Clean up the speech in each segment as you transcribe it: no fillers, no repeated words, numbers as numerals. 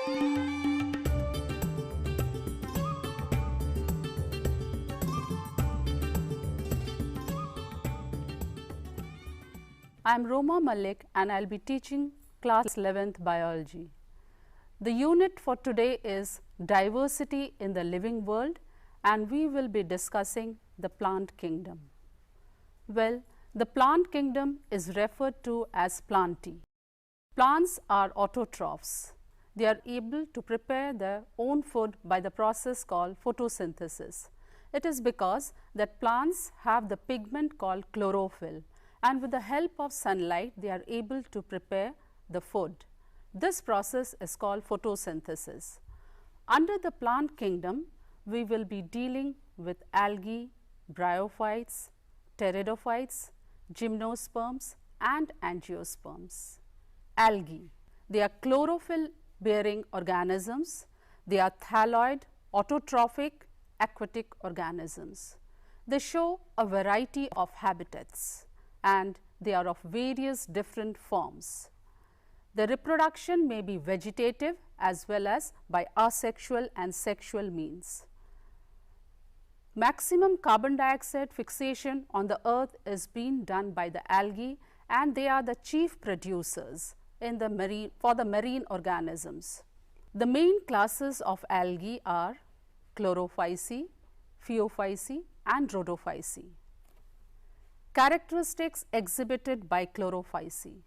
I am Roma Malik and I will be teaching class 11th biology. The unit for today is diversity in the living world, and we will be discussing the plant kingdom. Well, the plant kingdom is referred to as plantae. Plants are autotrophs. They are able to prepare their own food by the process called photosynthesis. It is because that plants have the pigment called chlorophyll, and with the help of sunlight they are able to prepare the food. This process is called photosynthesis. Under the plant kingdom, we will be dealing with algae, bryophytes, pteridophytes, gymnosperms and angiosperms. Algae, they are chlorophyll bearing organisms. They are thalloid, autotrophic, aquatic organisms. They show a variety of habitats and they are of various different forms. The reproduction may be vegetative as well as by asexual and sexual means. Maximum carbon dioxide fixation on the earth is being done by the algae, and they are the chief producers in the marine organisms. The main classes of algae are chlorophyceae, phaeophyceae and rhodophyceae. Characteristics exhibited by chlorophyceae.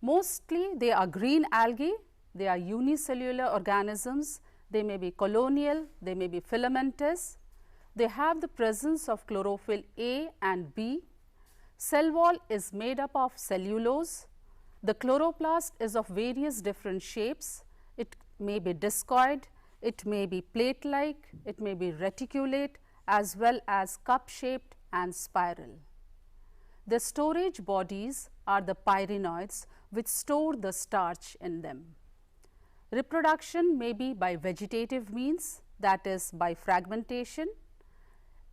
Mostly they are green algae, they are unicellular organisms, they may be colonial, they may be filamentous, they have the presence of chlorophyll A and B. Cell wall is made up of cellulose. The chloroplast is of various different shapes. It may be discoid, it may be plate-like, it may be reticulate as well as cup-shaped and spiral. The storage bodies are the pyrenoids, which store the starch in them. Reproduction may be by vegetative means, that is by fragmentation.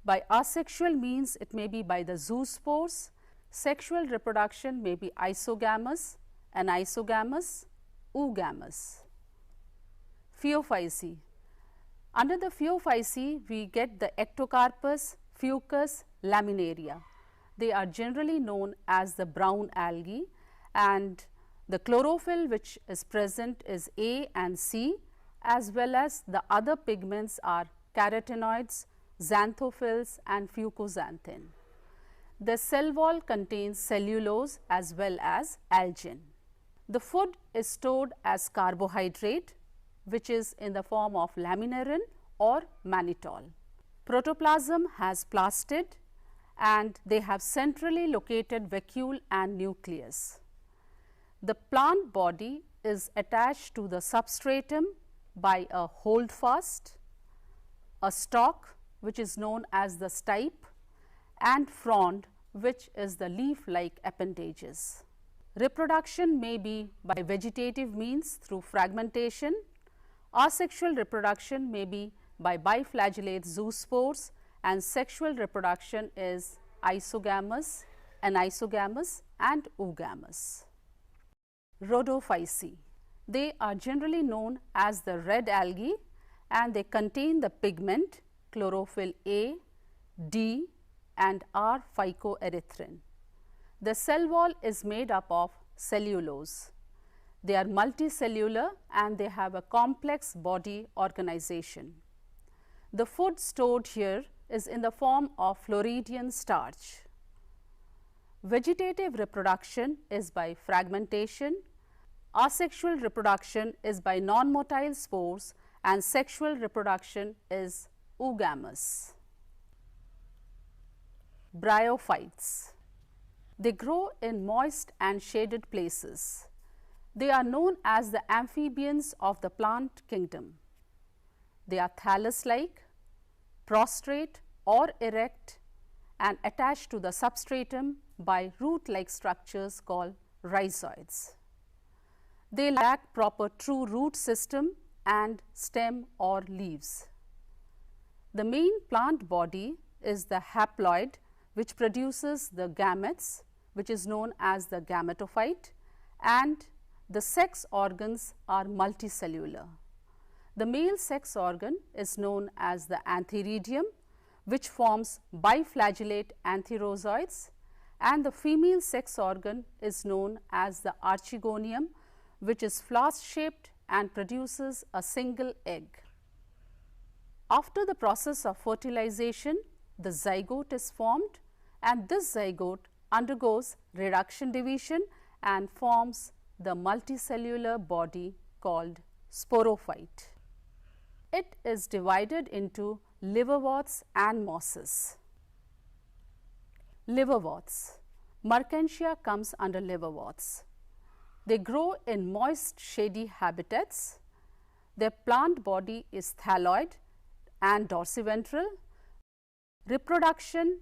By asexual means, it may be by the zoospores. Sexual reproduction may be isogamous, anisogamous, oogamous. Phaeophyceae. Under the Phaeophyceae, we get the ectocarpus, fucus, laminaria. They are generally known as the brown algae, and the chlorophyll which is present is A and C, as well as the other pigments are carotenoids, xanthophylls and fucoxanthin. The cell wall contains cellulose as well as algin. The food is stored as carbohydrate, which is in the form of laminarin or mannitol. Protoplasm has plastid and they have centrally located vacuole and nucleus. The plant body is attached to the substratum by a holdfast, a stalk which is known as the stipe, and frond which is the leaf-like appendages. Reproduction may be by vegetative means through fragmentation. Asexual reproduction may be by biflagellate zoospores, and sexual reproduction is isogamous, anisogamous and oogamous. Rhodophyceae. They are generally known as the red algae and they contain the pigment chlorophyll A, D and R phycoerythrin. The cell wall is made up of cellulose. They are multicellular and they have a complex body organization. The food stored here is in the form of Floridian starch. Vegetative reproduction is by fragmentation, asexual reproduction is by non-motile spores, and sexual reproduction is oogamous. Bryophytes. They grow in moist and shaded places. They are known as the amphibians of the plant kingdom. They are thallus-like, prostrate or erect and attached to the substratum by root-like structures called rhizoids. They lack proper true root system and stem or leaves. The main plant body is the haploid, which produces the gametes, which is known as the gametophyte, and the sex organs are multicellular. The male sex organ is known as the antheridium, which forms biflagellate antherozoids, and the female sex organ is known as the archegonium, which is flask-shaped and produces a single egg. After the process of fertilization, the zygote is formed, and this zygote undergoes reduction division and forms the multicellular body called sporophyte. It is divided into liverworts and mosses. Liverworts. Mercantia comes under liverworts. They grow in moist, shady habitats. Their plant body is thalloid and dorsiventral. Reproduction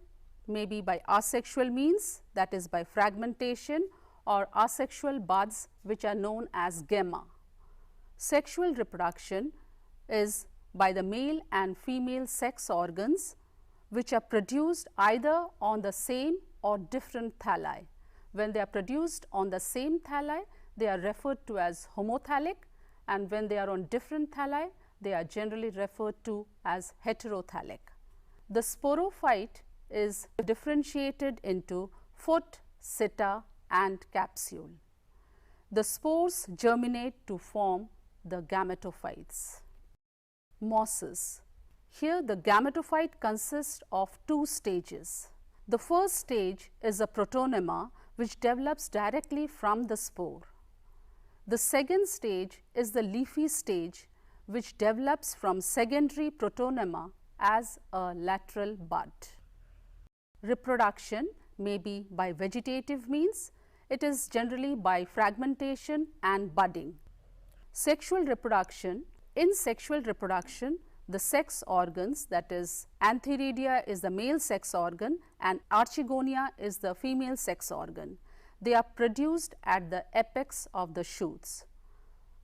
may be by asexual means, that is by fragmentation, or asexual buds, which are known as gemma. Sexual reproduction is by the male and female sex organs, which are produced either on the same or different thalli. When they are produced on the same thalli, they are referred to as homothallic, and when they are on different thalli, they are generally referred to as heterothallic. The sporophyte is differentiated into foot, seta and capsule. The spores germinate to form the gametophytes. Mosses. Here the gametophyte consists of two stages. The first stage is a protonema which develops directly from the spore. The second stage is the leafy stage, which develops from secondary protonema as a lateral bud. Reproduction may be by vegetative means. It is generally by fragmentation and budding. Sexual reproduction. In sexual reproduction, the sex organs, that is antheridia is the male sex organ and archegonia is the female sex organ. They are produced at the apex of the shoots.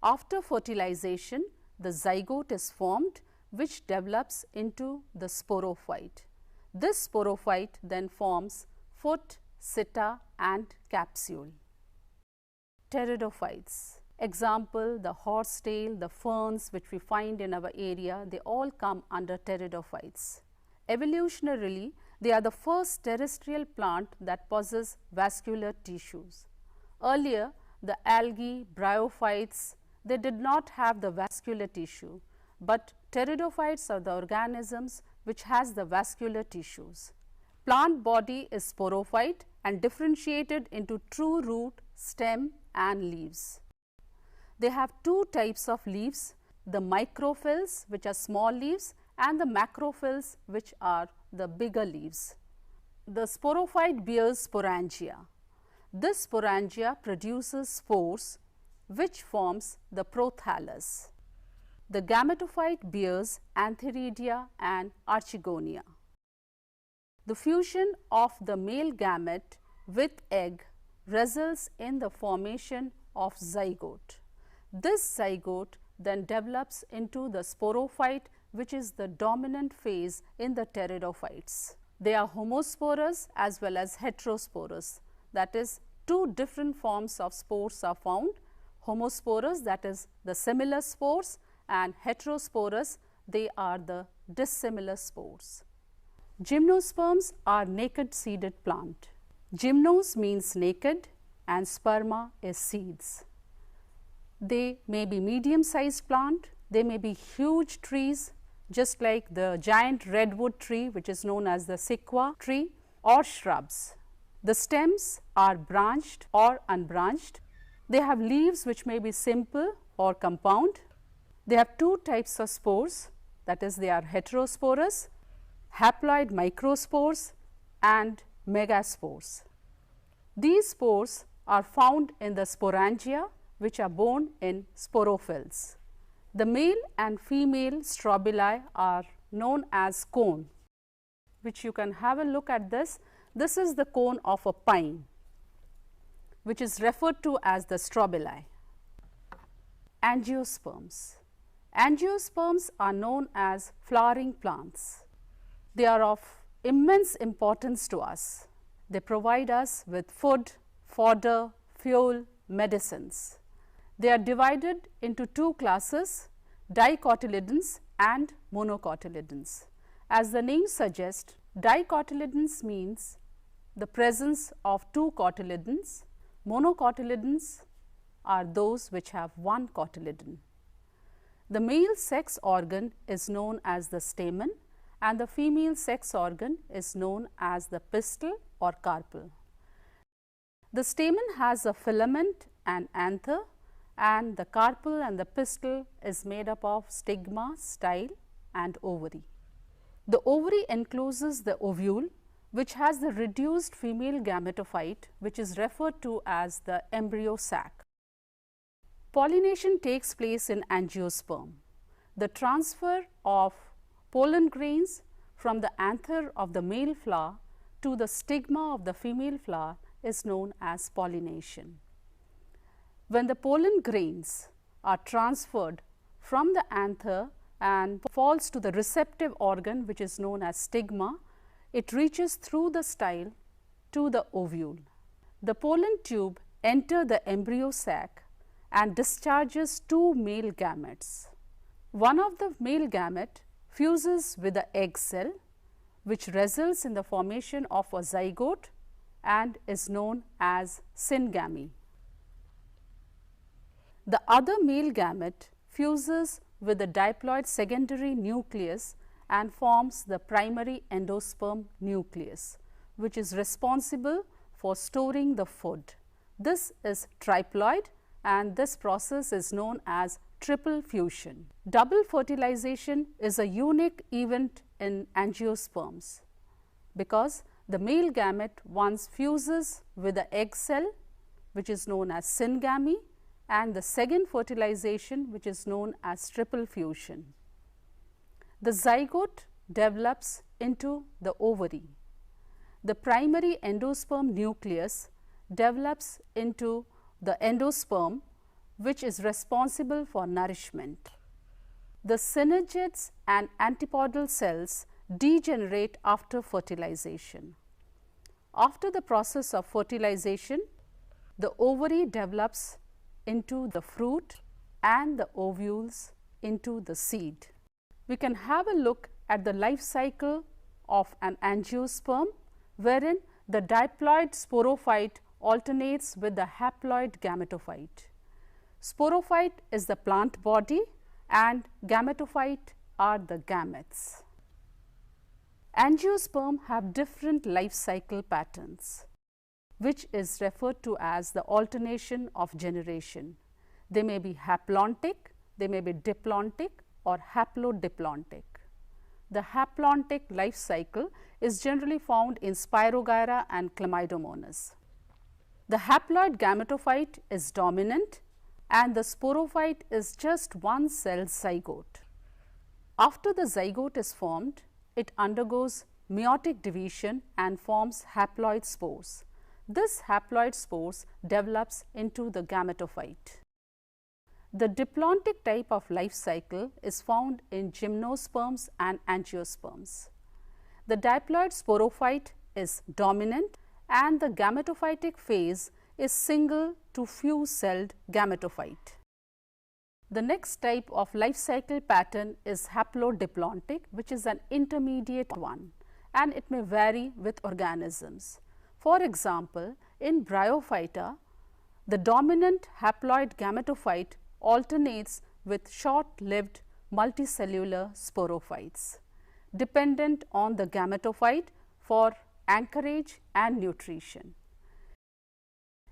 After fertilization, the zygote is formed, which develops into the sporophyte. This sporophyte then forms foot, seta and capsule. Pteridophytes. Example, the horsetail, the ferns which we find in our area, they all come under pteridophytes. Evolutionarily, they are the first terrestrial plant that possess vascular tissues. Earlier, the algae, bryophytes, they did not have the vascular tissue, but pteridophytes are the organisms which has the vascular tissues. Plant body is sporophyte and differentiated into true root, stem and leaves. They have two types of leaves, the microphylls, which are small leaves, and the macrophylls, which are the bigger leaves. The sporophyte bears sporangia. This sporangia produces spores, which forms the prothallus. The gametophyte bears antheridia and archegonia. The fusion of the male gamete with egg results in the formation of zygote. This zygote then develops into the sporophyte, which is the dominant phase in the pteridophytes. They are homosporous as well as heterosporous, that is, two different forms of spores are found. Homosporous, that is the similar spores, and heterosporous, they are the dissimilar spores. Gymnosperms are naked seeded plant. Gymnos means naked and sperma is seeds. They may be medium sized plant, they may be huge trees, just like the giant redwood tree, which is known as the Sequoia tree, or shrubs. The stems are branched or unbranched. They have leaves which may be simple or compound. They have two types of spores, that is, they are heterosporous, haploid microspores and megaspores. These spores are found in the sporangia, which are borne in sporophylls. The male and female strobili are known as cone, which you can have a look at this. This is the cone of a pine, which is referred to as the strobili. Angiosperms. Angiosperms are known as flowering plants. They are of immense importance to us. They provide us with food, fodder, fuel, medicines. They are divided into two classes, dicotyledons and monocotyledons. As the name suggests, dicotyledons means the presence of two cotyledons. Monocotyledons are those which have one cotyledon. The male sex organ is known as the stamen and the female sex organ is known as the pistil or carpel. The stamen has a filament and anther, and the carpel and the pistil is made up of stigma, style and ovary. The ovary encloses the ovule, which has the reduced female gametophyte, which is referred to as the embryo sac. Pollination takes place in angiosperm. The transfer of pollen grains from the anther of the male flower to the stigma of the female flower is known as pollination. When the pollen grains are transferred from the anther and falls to the receptive organ, which is known as stigma, it reaches through the style to the ovule. The pollen tube enters the embryo sac and discharges two male gametes. One of the male gamete fuses with the egg cell, which results in the formation of a zygote and is known as syngamy. The other male gamete fuses with the diploid secondary nucleus and forms the primary endosperm nucleus, which is responsible for storing the food. This is triploid and this process is known as triple fusion. Double fertilization is a unique event in angiosperms because the male gamete once fuses with the egg cell, which is known as syngamy, and the second fertilization, which is known as triple fusion. The zygote develops into the ovary. The primary endosperm nucleus develops into the endosperm, which is responsible for nourishment. The synergids and antipodal cells degenerate after fertilization. After the process of fertilization, the ovary develops into the fruit and the ovules into the seed. We can have a look at the life cycle of an angiosperm, wherein the diploid sporophyte alternates with the haploid gametophyte. Sporophyte is the plant body and gametophyte are the gametes. Angiosperm have different life cycle patterns, which is referred to as the alternation of generation. They may be haplontic, they may be diplontic or haplodiplontic. The haplontic life cycle is generally found in Spirogyra and Chlamydomonas. The haploid gametophyte is dominant and the sporophyte is just one cell zygote. After the zygote is formed, it undergoes meiotic division and forms haploid spores. This haploid spores develops into the gametophyte. The diplontic type of life cycle is found in gymnosperms and angiosperms. The diploid sporophyte is dominant and the gametophytic phase is single to few celled gametophyte. The next type of life cycle pattern is haplodiplontic, which is an intermediate one, and it may vary with organisms. For example, in Bryophyta, the dominant haploid gametophyte alternates with short-lived multicellular sporophytes, dependent on the gametophyte for anchorage and nutrition.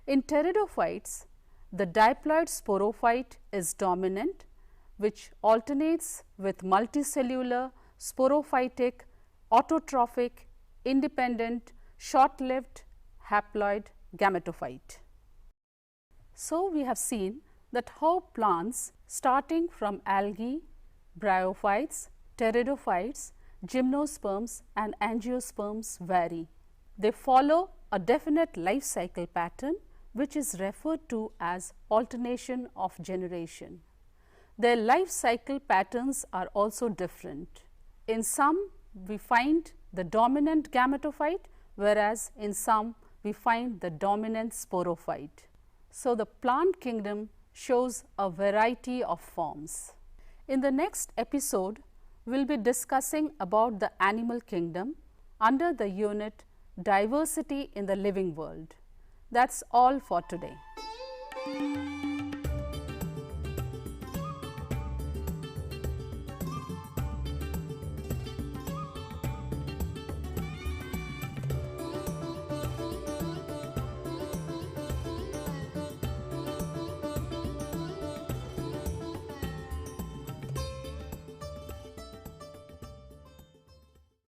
In pteridophytes, the diploid sporophyte is dominant, which alternates with multicellular, sporophytic, autotrophic, independent, short-lived haploid gametophyte. So, we have seen that how plants starting from algae, bryophytes, pteridophytes, gymnosperms and angiosperms vary. They follow a definite life cycle pattern, which is referred to as alternation of generation. Their life cycle patterns are also different. In some, we find the dominant gametophyte, whereas in some we find the dominant sporophyte. So, the plant kingdom shows a variety of forms. In the next episode, we will be discussing about the animal kingdom under the unit Diversity in the Living World. That's all for today.